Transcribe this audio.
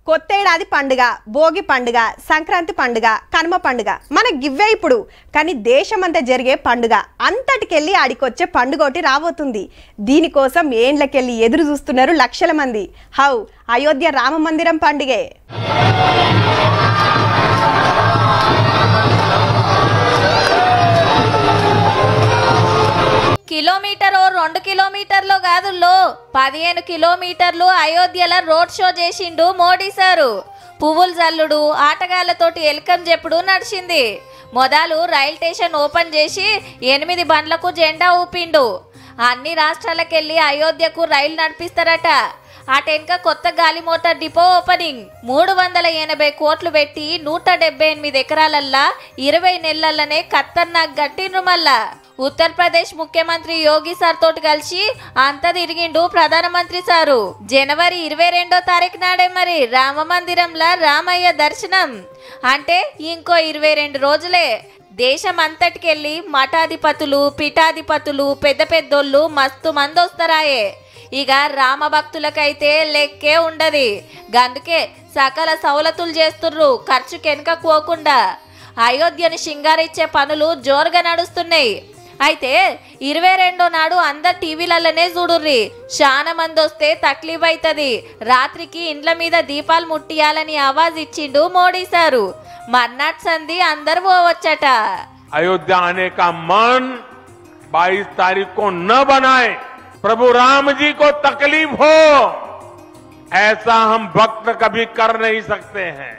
కొత్తేడాది పండుగ, భోగి పండుగ, సంక్రాంతి పండుగ, కనుమ పండుగ మన గివ్వే ఇప్పుడు. కానీ దేశమంతా జరిగే పండుగ అంతటికెళ్ళి ఆడికొచ్చే పండుగోటి రాబోతుంది. దీనికోసం ఏండ్లకెళ్ళి ఎదురు చూస్తున్నారు లక్షల మంది. హౌ అయోధ్య రామ మందిరం పండుగే. కిలోమీటర్ 2 కిలోమీటర్లు కాదుల్లో 15 కిలోమీటర్లు అయోధ్యలో రోడ్ షో చేసిండు మోడీ సారు. పువ్వుల జల్లుడు, ఆటగాళ్లతోటి వెల్కమ్ చెప్పుడు నడిచింది. మొదలు రైల్ స్టేషన్ ఓపెన్ చేసి 8 బండ్లకు జెండా ఊపిండు. అన్ని రాష్ట్రాలకెళ్ళి అయోధ్యకు రైలు నడిపిస్తారట. అటెనక కొత్త గాలి మోటార్ డిపో ఓపెనింగ్. 380 కోట్లు పెట్టి 178 ఎకరాలల్లా 20 నెలలనే ఖతర్నాక్ గట్టిండ్రు. మళ్ళా ఉత్తరప్రదేశ్ ముఖ్యమంత్రి యోగి సార్ తోటి కలిసి అంతా తిరిగిండు ప్రధానమంత్రి సారు. జనవరి 22వ తారీఖు నాడే మరి రామ మందిరంలో రామయ్య దర్శనం. అంటే ఇంకో 22 రోజులే. దేశం అంతటికెళ్ళి మఠాధిపతులు, పీఠాధిపతులు, పెద్ద పెద్దోళ్ళు మస్తు మంది వస్తారాయే. ఇక రామ భక్తులకైతే లెక్కే ఉండది. గందుకే సకల సౌలతులు చేస్తుర్రు ఖర్చుకెనక పోకుండా. అయోధ్యను సింగారిచ్చే పనులు జోరుగా నడుస్తున్నాయి. అయితే 22వ నాడు అందరు టీవీలలోనే చూడుర్రి. చాలా మంది వస్తే తక్లీఫ్ అవుతుంది. రాత్రికి ఇండ్ల మీద దీపాలు ముట్టియాలని ఆవాజ్ ఇచ్చిండు మోడీ సారు. మర్నాటి సంధి అందరు పోవచ్చట. अयोध्या आने का मन 22 तारीख को न बनाए, प्रभु राम जी को तकलीफ हो, ऐसा हम भक्त कभी कर नहीं सकते हैं।